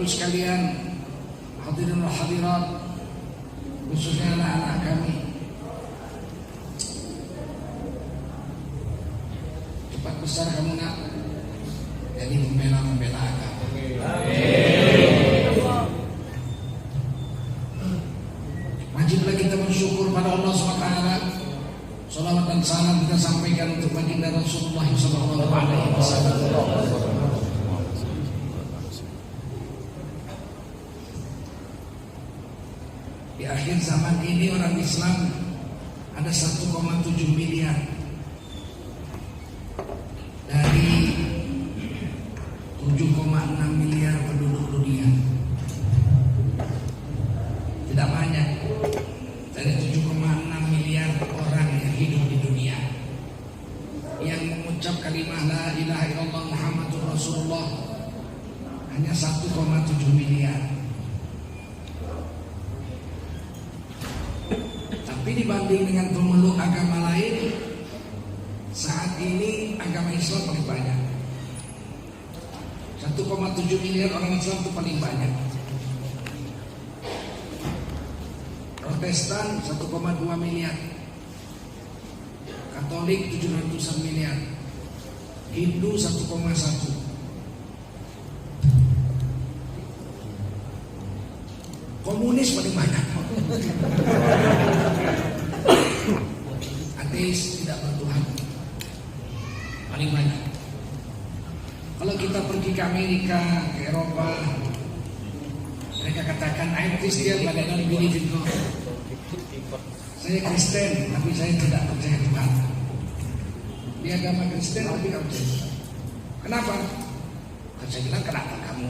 Ibu sekalian, hadirin dan hadirat, khususnya anak-anak kami, cepat besar kamu nak jadi pembela agama. Wajiblah kita bersyukur pada Allah SWT. Salawat dan salam kita sampaikan untuk baginda Rasulullah SAW. Di akhir zaman ini orang Islam ada 1,7 miliar dari 7,6 miliar penduduk dunia. Tidak banyak dari 7,6 miliar orang yang hidup di dunia yang mengucap kalimat la ilaha illallah Muhammadur Rasulullah hanya 1,7 miliar. Tapi dibanding dengan pemeluk agama lain, saat ini agama Islam paling banyak. 1,7 miliar orang Islam itu paling banyak. Protestan 1,2 miliar, Katolik 700-an miliar, Hindu 1,1. Komunis paling banyak. Ateis tidak bertuhan paling banyak. Kalau kita pergi ke Amerika, ke Eropa, mereka katakan I'm Christian but I don't believe in God. Saya Kristen tapi saya tidak percaya Tuhan. Dia agama Kristen tapi tidak percaya Tuhan. Kenapa? Saya bilang kenapa kamu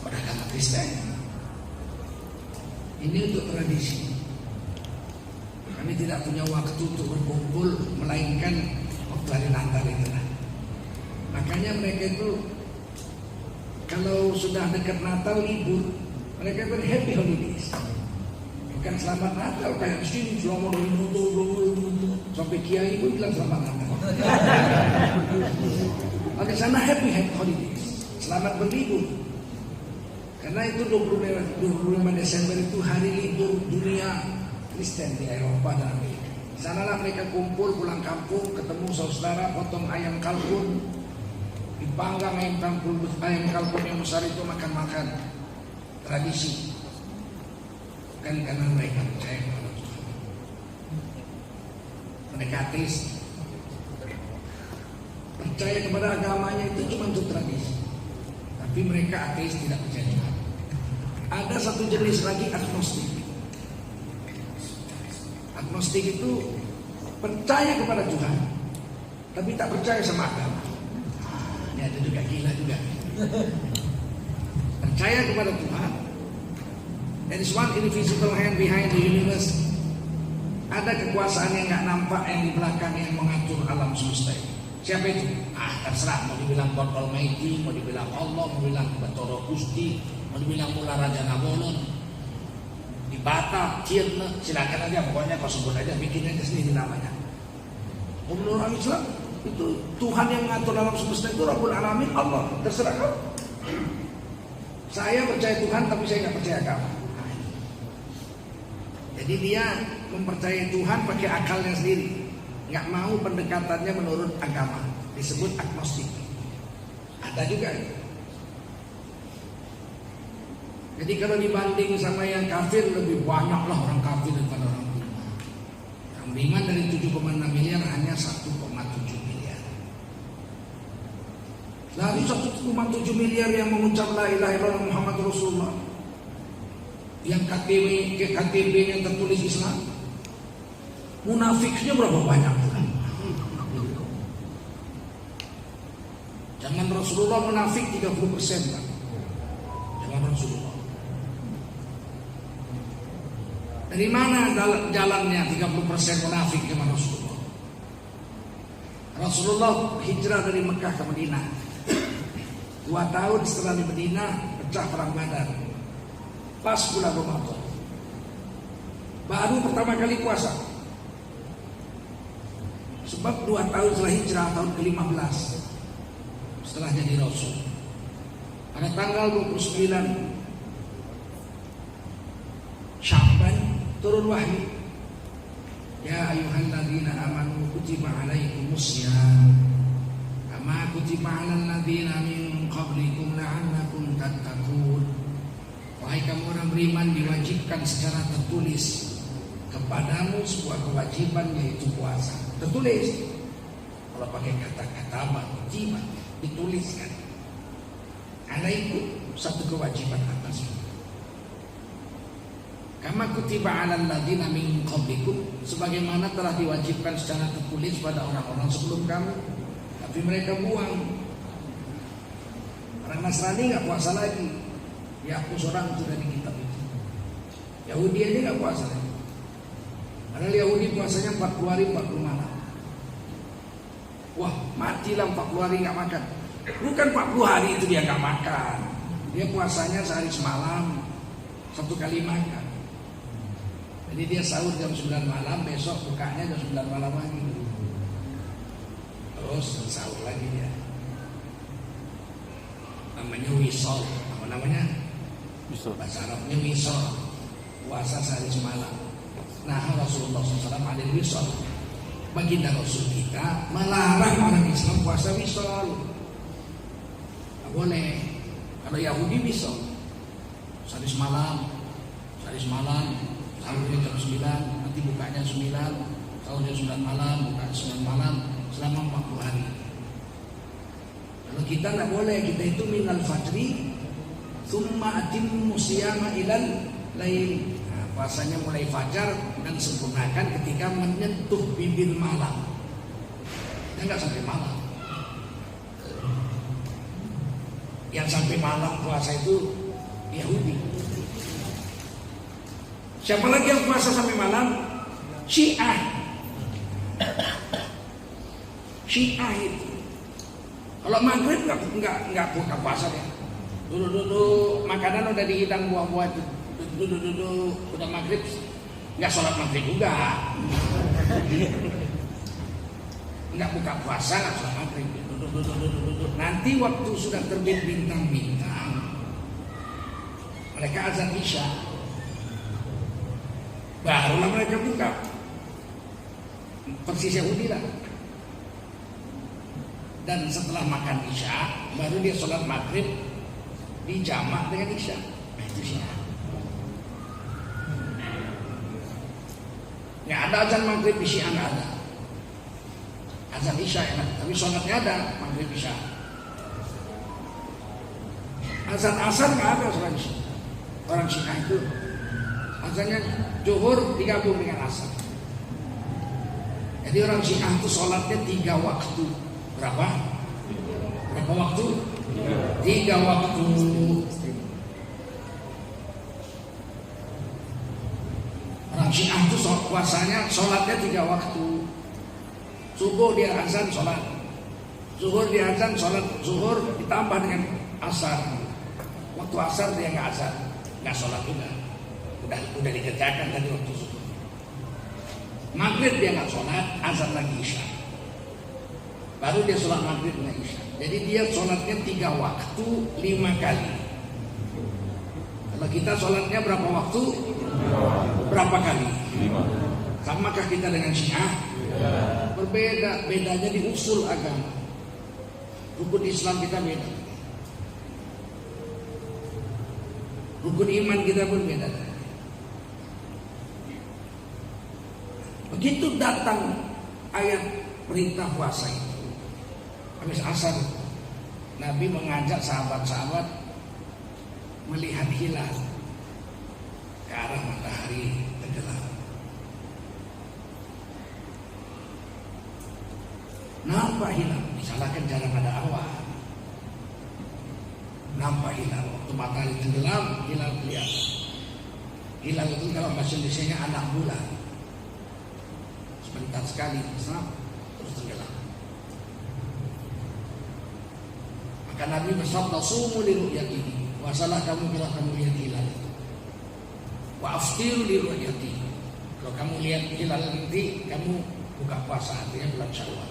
beragama Kristen? Ini untuk tradisi. Kami tidak punya waktu untuk berkumpul melainkan waktu hari Natal itulah. Makanya mereka itu kalau sudah dekat Natal libur, mereka itu happy holidays. Bukan selamat Natal kayak di sini selamat Natal sampai kiai pun bilang selamat Natal. Oke, sana happy holidays, selamat berlibur. Karena itu 25 Desember itu hari libur dunia Kristen di Eropa dan Amerika. Sanalah mereka kumpul pulang kampung, ketemu saudara, potong ayam kalkun, dipanggang ayam kalkun yang besar itu makan-makan. Tradisi. Bukan karena mereka percaya kepada Tuhan. Mereka ateis. Percaya kepada agamanya itu cuma untuk tradisi. Tapi mereka ateis, tidak percaya Tuhan. Ada satu jenis lagi agnostik. Agnostik itu percaya kepada Tuhan, tapi tak percaya sama agama. Ini ada juga gila juga. Percaya kepada Tuhan. There is one invisible hand behind the universe. Ada kekuasaan yang nggak nampak yang di belakang yang mengatur alam semesta ini. Siapa itu? Terserah, mau dibilang God Almighty, mau dibilang Allah, mau dibilang Batoro Gusti, mau dibilang Mula Raja Nabolon, di Batak, Cirne, silakan aja, pokoknya kau sebut aja, bikin aja sendiri namanya. Menurut orang Islam itu Tuhan yang mengatur alam semesta itu Rabbul Alamin, Allah. Terserah kau. Saya percaya Tuhan tapi saya nggak percaya kamu. Jadi dia mempercayai Tuhan pakai akalnya sendiri. Nggak mau pendekatannya menurut agama, disebut agnostik. Ada juga itu. Jadi kalau dibanding sama yang kafir, lebih banyak lah orang kafir daripada orang beriman. Yang beriman dari 7,6 miliar hanya 1,7 miliar. Dari 1,7 miliar yang mengucap la ilaha illallah Muhammad Rasulullah, yang KTP-nya tertulis Islam, munafiknya berapa banyak? Jangan Rasulullah munafik 30%, Pak. Jangan Rasulullah. Dari mana jalannya 30% munafik zaman Rasulullah? Rasulullah hijrah dari Mekah ke Madinah. 2 tahun setelah di Madinah pecah perang Badar. Pas bulan Ramadan. Baru pertama kali puasa. Sebab 2 tahun setelah hijrah, tahun ke-15 setelah jadi Rasul. pada tanggal 29 Sya'ban turun wahyu. Ya ayyuhalladzina amanu kutiba alaikumussyam kama kutiba 'alal ladzina min qablikum la'allakum tattaqun. Wahai kamu orang beriman, diwajibkan secara tertulis kepadamu sebuah kewajiban, yaitu puasa. Tertulis. Kalau pakai kata-kata wajib dituliskan. Alaikum, satu kewajiban atasmu. Kama kutiba 'alal ladzina min qablikum, sebagaimana telah diwajibkan secara tertulis pada orang-orang sebelum kamu, tapi mereka buang. Orang Nasrani nggak puasa lagi, dihapus orang itu dari kitab itu. Yahudi ini nggak puasa lagi. Padahal Yahudi puasanya 40 hari 40 malam. Wah, matilah 40 hari nggak makan. Bukan 40 hari itu dia nggak makan. Dia puasanya sehari semalam, satu kali makan. Jadi dia sahur jam 9 malam, besok bukanya jam 9 malam lagi. Terus sahur lagi dia. Namanya wisol. Apa namanya? Wisol. Bahasa Arabnya wisol. Puasa sehari semalam. Nah, Rasulullah SAW ada wisol. Baginda Rasul kita melarang orang Islam puasa wisol. Tidak boleh. Kalau Yahudi wisol, sehari semalam, sahurnya jam 9, nanti bukanya 9, sahurnya 9 malam, buka 9 malam, selama 40 hari. Kalau kita tidak boleh, kita itu minal fajri thumma atimmu siyama ilal lail. Puasanya mulai fajar dan sempurnakan ketika menyentuh bibir malam. Dan nggak sampai malam. Yang sampai malam puasa itu Yahudi. Siapa lagi yang puasa sampai malam? Syiah. Syiah itu. Kalau maghrib nggak buka puasa ya. Duduk makanan udah dihidang buah-buah itu. Duduk udah maghrib, nggak sholat maghrib juga, nggak buka puasa, nggak sholat maghrib, duduk. Nanti waktu sudah terbit bintang-bintang, mereka azan isya, barulah mereka buka. Persis Yahudi lah. Dan setelah makan isya, baru dia sholat maghrib dijamak dengan isya. Itu Syiah. Nggak ada azan maghrib di Syiah, nggak ada. Azan isya enak, tapi sholatnya ada maghrib isya. Azan asar nggak ada orang Syiah itu. Azannya zuhur digabung dengan asar. Jadi orang Syiah itu sholatnya 3 waktu. Berapa waktu? 3 waktu. Orang Syiah itu puasanya sholatnya 3 waktu. Subuh dia azan sholat, zuhur dia azan sholat zuhur ditambah dengan asar. Waktu asar dia nggak azan, nggak sholat juga. Udah dikerjakan tadi waktu zuhur. Maghrib dia nggak sholat, azan lagi isya. Baru dia sholat maghrib dengan isya. Jadi dia sholatnya 3 waktu 5 kali. Kalau kita sholatnya berapa waktu? Berapa kali? 5. Samakah kita dengan Syiah? Berbeda, bedanya di usul agama. Rukun Islam kita beda. Rukun iman kita pun beda. Begitu datang ayat perintah puasa itu, habis asar, Nabi mengajak sahabat-sahabat melihat hilal ke arah matahari tenggelam. Nampak hilal, disalahkan jarang ada awan. Nampak hilal, waktu matahari tenggelam, hilal kelihatan. Hilal itu kalau bahasa Indonesia anak bulan. Sebentar sekali, terus tenggelam. Maka Nabi bersabda, "Sumu li ru'yatihi." Puasalah kamu bila kamu lihat hilal. Wa aftiru li ru'yatihi. Kalau kamu lihat hilal nanti, kamu buka puasa, artinya bulan Syawal.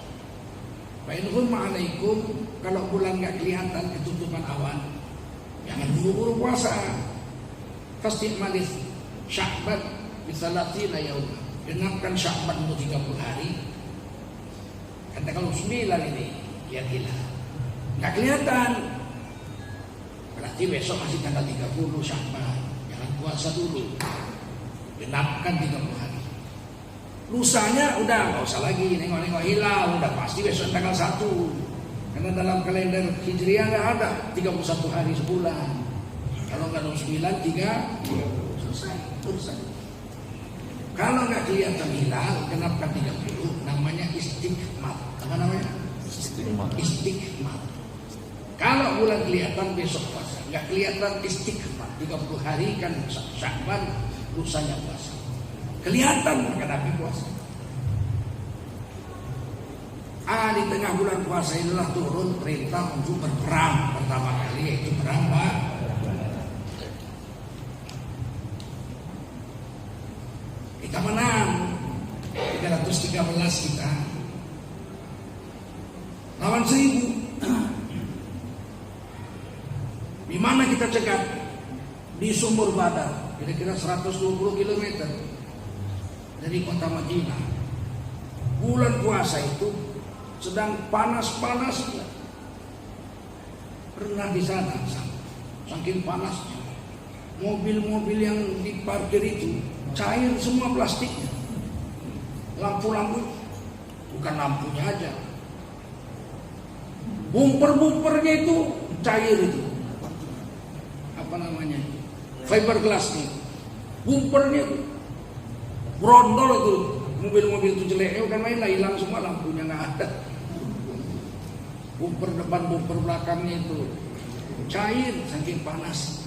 Fa in ghumma 'alaikum, kalau bulan enggak kelihatan ketutupan awan, Jangan buru-buru puasa. Pasti malis Sya'ban bisalatina yauma. Genapkan Sya'ban 30 hari. Kata kalau 9 ini lihat hilal. Enggak kelihatan. Berarti besok masih tanggal 30 Sya'ban. Jangan puasa dulu. Genapkan 30 hari. Lusanya udah nggak usah lagi nengok-nengok hilal, udah pasti besok tanggal 1. Karena dalam kalender Hijriah nggak ada 31 hari sebulan. Kalau nggak 9, 3 selesai urusan. Kalau nggak kelihatan hilal, kenapa 30? Namanya istiqmat. Apa namanya? Istiqmat. Kalau bulan kelihatan besok puasa, nggak kelihatan istiqmat. 30 hari kan Sya'ban, lusanya puasa. Kelihatan maka Nabi puasa. Di tengah bulan puasa inilah turun perintah untuk berperang pertama kali, yaitu perang Badar. Kita menang 313 kita lawan 1000. Di mana kita cegat? Di sumur Badar, kira-kira 120 km dari kota Madinah. Bulan puasa itu sedang panas-panasnya. Pernah di sana, saking panasnya, mobil-mobil yang diparkir itu cair semua plastiknya. Lampu-lampu, bukan lampunya aja, bumper-bumpernya itu cair itu. Apa namanya? Fiberglass nih. Bumpernya itu brondol itu. Mobil-mobil itu jelek, kan main lah, hilang semua lampunya, nggak ada. Bumper depan, bumper belakangnya itu cair saking panas.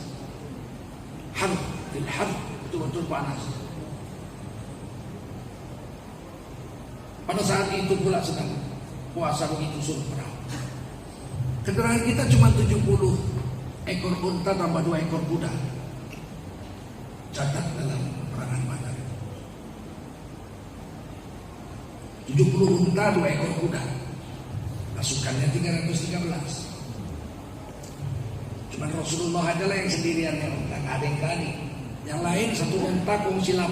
Har, betul-betul panas. Pada saat itu pula sedang puasa begitu suruh perang. Kendaraan kita cuma 70 ekor unta tambah 2 ekor kuda. Catat dalam perangan Badar. 70 unta, 2 ekor kuda. Pasukannya 313. Cuma Rasulullah adalah yang sendirian yang unta, ada yang tadi. Yang lain 1 unta kongsi 8.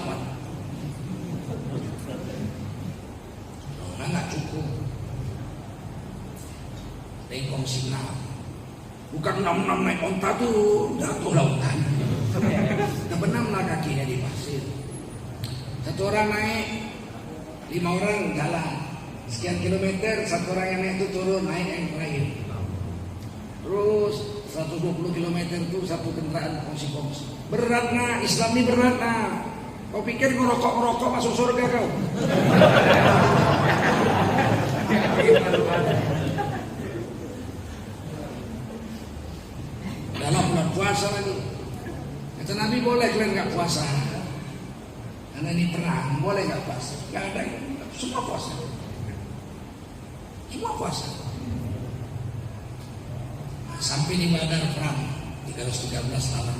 Nggak cukup. Dari kongsi 6. Bukan 6 naik unta tuh jatuh lautan. Kebenam lah kakinya di pasir. 1 orang naik, 5 orang jalan. Sekian kilometer, 1 orang yang naik itu turun, naik yang terakhir. Terus 120 km itu 1 kendaraan kongsi-kongsi. Berat nah, Islam ini berat nah. Kau pikir ngerokok masuk surga kau? Dalam bulan puasa lagi. Kata Nabi, boleh kalian nggak puasa? Karena ini perang, boleh nggak puasa? Nggak ada, semua puasa. Semua puasa. Nah, sampai di Badar perang 313 tahun.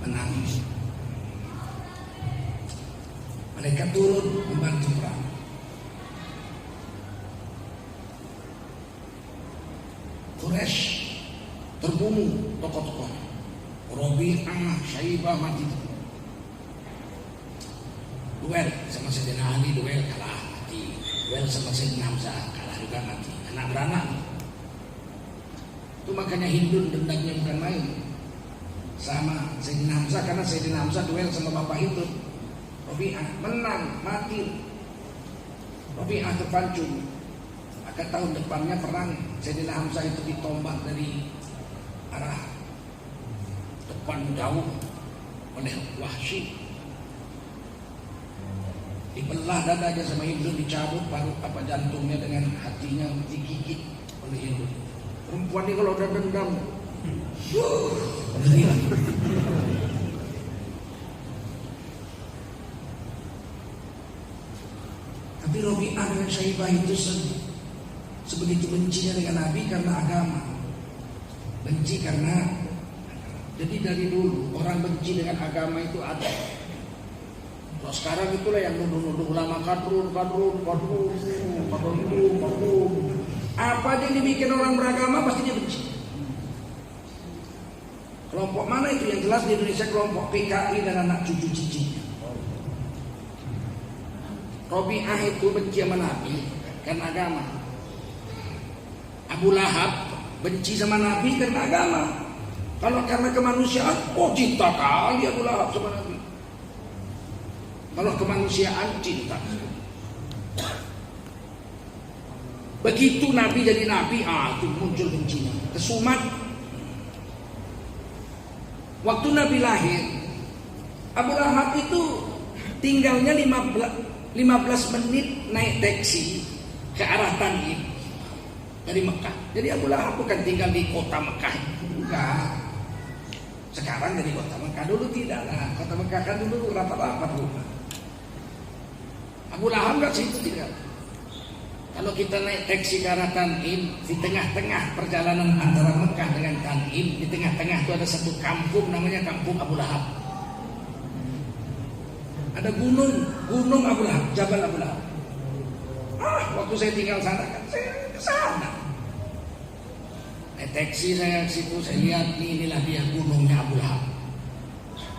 Menangis. Mereka turun membantu perang. Quraisy terbunuh tokoh-tokoh. Rabi'ah, Syaibah mati. Duel sama Sayyidina Ali, duel kalah mati. Duel sama Sayyidina Hamzah kalah juga mati. Anak beranak. Itu makanya Hindun dendamnya bukan main sama Sayyidina Hamzah, karena Sayyidina Hamzah duel sama bapak Hindun. Rabi'ah menang, mati. Rabi'ah terpancung. Maka tahun depannya perang Sayyidina Hamzah itu ditombak dari arah depan jauh oleh Wahsy. Dibelah dadanya sama Hindun, dicabut paru apa jantungnya dengan hatinya digigit oleh Hindun. Perempuan ini kalau udah dendam, tapi Rabi'ah dengan Syaibah itu sebegitu bencinya dengan Nabi karena agama. Benci karena, jadi dari dulu orang benci dengan agama itu ada. Kalau sekarang itulah yang nuduh-nuduh ulama kadrun. Apa aja yang dibikin orang beragama pasti dia benci. Kelompok mana itu? Yang jelas di Indonesia kelompok PKI dan anak cucu cicinya. Robi'ah itu benci sama Nabi karena agama. Abu Lahab benci sama Nabi karena agama. Kalau karena kemanusiaan, oh cinta kali Abu Lahab sama Nabi. Kalau kemanusiaan cinta. Begitu Nabi jadi Nabi, itu muncul bencinya. Kesumat. Waktu Nabi lahir, Abu Lahab itu tinggalnya 15 menit naik taksi ke arah Taif dari Mekah. Jadi Abu Lahab bukan tinggal di kota Mekah, enggak. Sekarang jadi kota Mekah, dulu tidak lah. Kota Mekah kan dulu rapat-rapat rumah. Abu Lahab enggak situ tinggal. Kalau kita naik taksi ke arah Tanim, di tengah-tengah perjalanan antara Mekah dengan Tanim, di tengah-tengah itu ada satu kampung namanya Kampung Abu Lahab. Ada gunung Abu Lahab, Jabal Abu Lahab. Waktu saya tinggal sana kan, saya ke sana. Naik taksi saya ke situ, saya lihat inilah dia gunungnya Abu Lahab.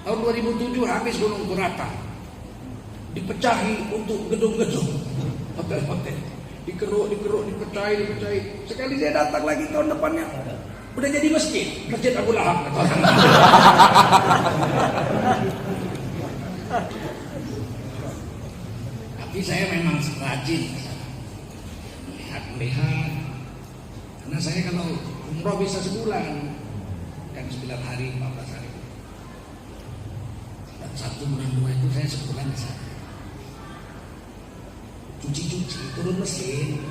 Tahun 2007 habis gunung Kurata, dipecahi untuk gedung-gedung, hotel-hotel. Dikeruk, dipecahi. Sekali saya datang lagi tahun depannya, udah jadi masjid Abu Lahab. Tapi saya memang rajin melihat, karena saya kalau umroh bisa sebulan, kan 9 hari, 14 hari. Dan 1 bulan 2 itu saya sebulan di sana. Cuci, turun mesin,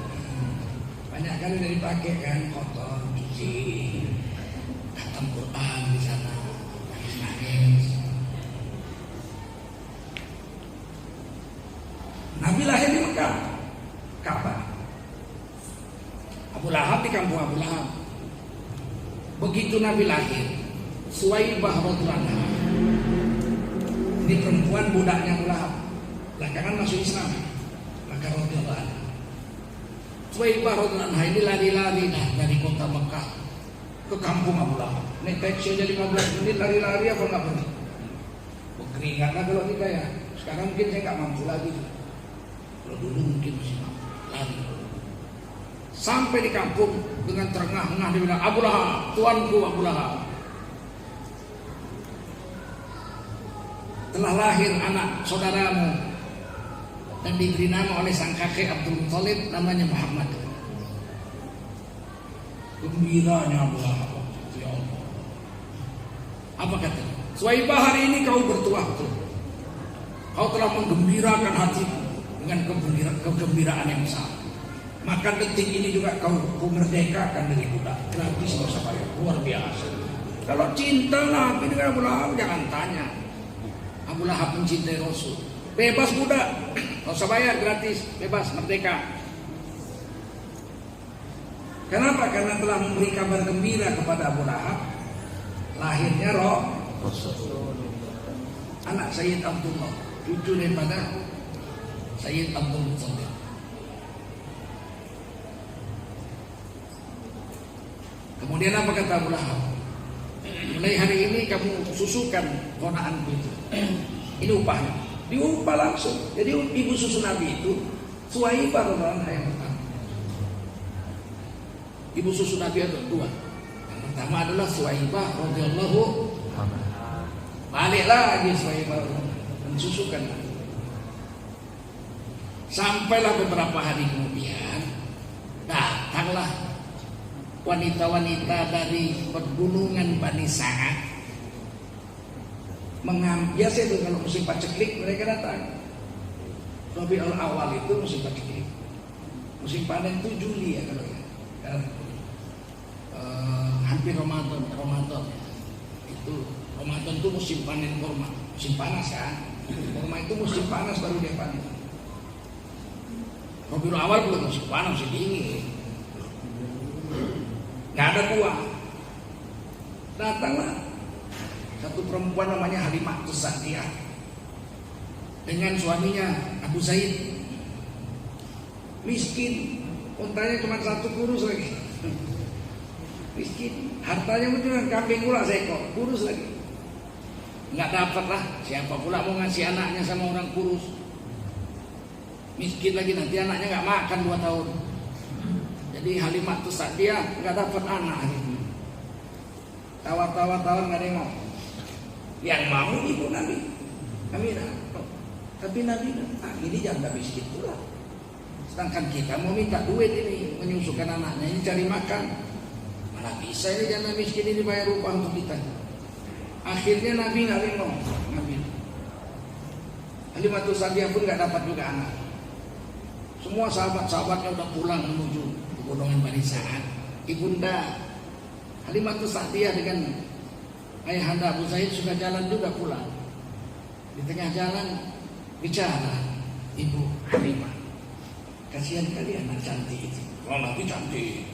banyak kali dari pakai kan, kotor, cuci, khatam Quran di sana, nangis. Nabi lahir di Mekah, Ka'bah. Abu Lahab di kampung Abu Lahab. Begitu Nabi lahir, Suwaibah radhiyallahu anha, ini perempuan budaknya Abu Lahab, belakangan masuk Islam. Maka radhiyallahu anha, Suwaibah radhiyallahu anha ini lari-lari dari kota Mekah ke kampung Abu Lahab. Naik taksi aja 15 menit lari-lari apa nggak berhenti? Berkeringat lah kalau kita ya. Sekarang mungkin saya nggak mampu lagi. Kalau dulu mungkin masih mampu lari. Sampai di kampung dengan terengah-engah dia bilang, Abu Lahab, tuanku Abu Lahab. Telah lahir anak saudaramu dan diberi nama oleh sang kakek Abdul Muthalib, namanya Muhammad. Gembiranya Abu Lahab, ya Allah. Apa kata? Suwaibah, hari ini kau bertuah betul. Kau telah menggembirakan hatiku dengan kegembiraan yang besar. Maka detik ini juga kau merdekakan dari budak. Gratis nggak usah bayar, luar biasa. Kalau cinta Nabi dengan Abu Lahab jangan tanya. Abu Lahab mencintai Rasul. Bebas budak, nggak usah bayar, gratis, bebas, merdeka. Kenapa? Karena telah memberi kabar gembira kepada Abu Lahab, lahirnya anak Sayyid Abdullah, cucu daripada Sayyid Abdul Muthalib. Kemudian apa kata Abu Lahab? Mulai hari ini kamu susukan ponakanku itu. Ini upahnya. Diupah langsung. Jadi ibu susu Nabi itu Suwaibah radhiyallahu anha yang pertama. Ibu susu Nabi ada 2. Yang pertama adalah Suwaibah radhiyallahu anha. Balik lagi Suwaibah mensusukan. Sampailah beberapa hari kemudian datanglah wanita-wanita dari pegunungan Bani Sa'ad. Biasa itu kalau musim paceklik mereka datang. Rabiul Awal itu musim paceklik. Musim panen itu Juli ya kalau ya. Hampir Ramadan. Itu Ramadan itu musim panen kurma, musim panas kan. Kurma itu musim panas baru dia panen. Rabiul Awal belum musim panas, musim dingin. Gak ada buah. Datanglah satu perempuan namanya Halimah Sa'diyah dengan suaminya Abu Zaid, miskin, untanya cuma satu, kurus lagi. Miskin. Hartanya cuma kambing pula seekor, kurus lagi. Nggak dapat lah. Siapa pula mau ngasih anaknya sama orang kurus? Miskin lagi, nanti anaknya nggak makan 2 tahun. Jadi Halimatus Sa'diyah nggak dapat anak hari ini. Tawar-tawar nggak ada yang mau. Yang mau ibu Nabi Aminah. Tapi Nabi ini janda miskin pula. Sedangkan kita mau minta duit ini menyusukan anaknya, ini cari makan. Mana bisa ini janda miskin ini bayar upah untuk kita. Akhirnya Nabi nggak mau ngambil. Halimatus Sa'diyah pun nggak dapat juga anak. Semua sahabat-sahabatnya udah pulang menuju pegunungan Bani Sa'ad. Ibunda Halimatus Sa'diyah dengan ayahanda Abu Zaid sudah jalan juga pulang. Di tengah jalan bicara Ibu Halimah, kasihan kali anak cantik itu. Oh, Nabi cantik.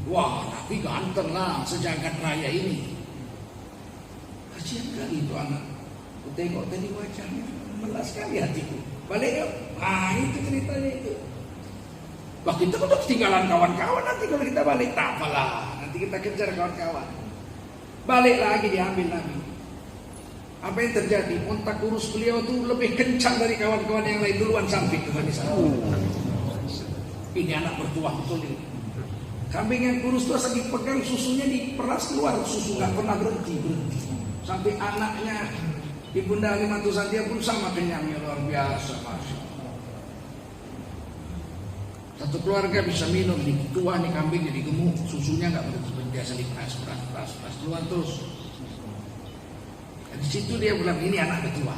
Wah, Nabi ganteng lah sejagat raya ini. Kasihan kali itu anak. Aku tengok tadi wajahnya, melas sekali hatiku. Balik yuk. Nah itu ceritanya itu. Wah, kita udah ketinggalan kawan-kawan nanti kalau kita balik. Tak apalah, nanti kita kejar kawan-kawan. Balik lagi diambil Nabi. Apa yang terjadi? Unta kurus beliau itu lebih kencang dari kawan-kawan yang lain, duluan sampai ke Bani Sa'ad. Ini anak bertuah betul ini. Kambing yang kurus itu asal dipegang, susunya diperas keluar, susu nggak pernah berhenti. Sampai anaknya Ibunda Halimatus Sa'diyah pun sama kenyangnya, luar biasa, Masya Allah. Satu keluarga bisa minum, nih tua nih kambing jadi gemuk, susunya nggak berhenti, biasa diperas keluar terus. Di situ dia bilang ini anak ketua.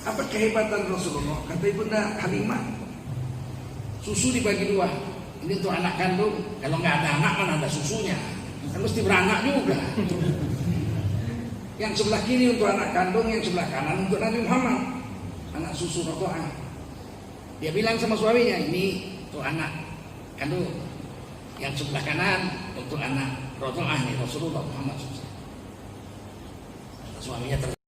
Apa kehebatan Rasulullah? Kata Ibunda Halimah, susu dibagi 2. Ini untuk anak kandung. Kalau nggak ada anak mana ada susunya? Kan mesti beranak juga. Yang sebelah kiri untuk anak kandung, yang sebelah kanan untuk Nabi Muhammad, anak susu Roto'ah. Dia bilang sama suaminya, ini untuk anak kandung. Yang sebelah kanan untuk anak Roto'ah nih, Rasulullah Muhammad SAW. Suaminya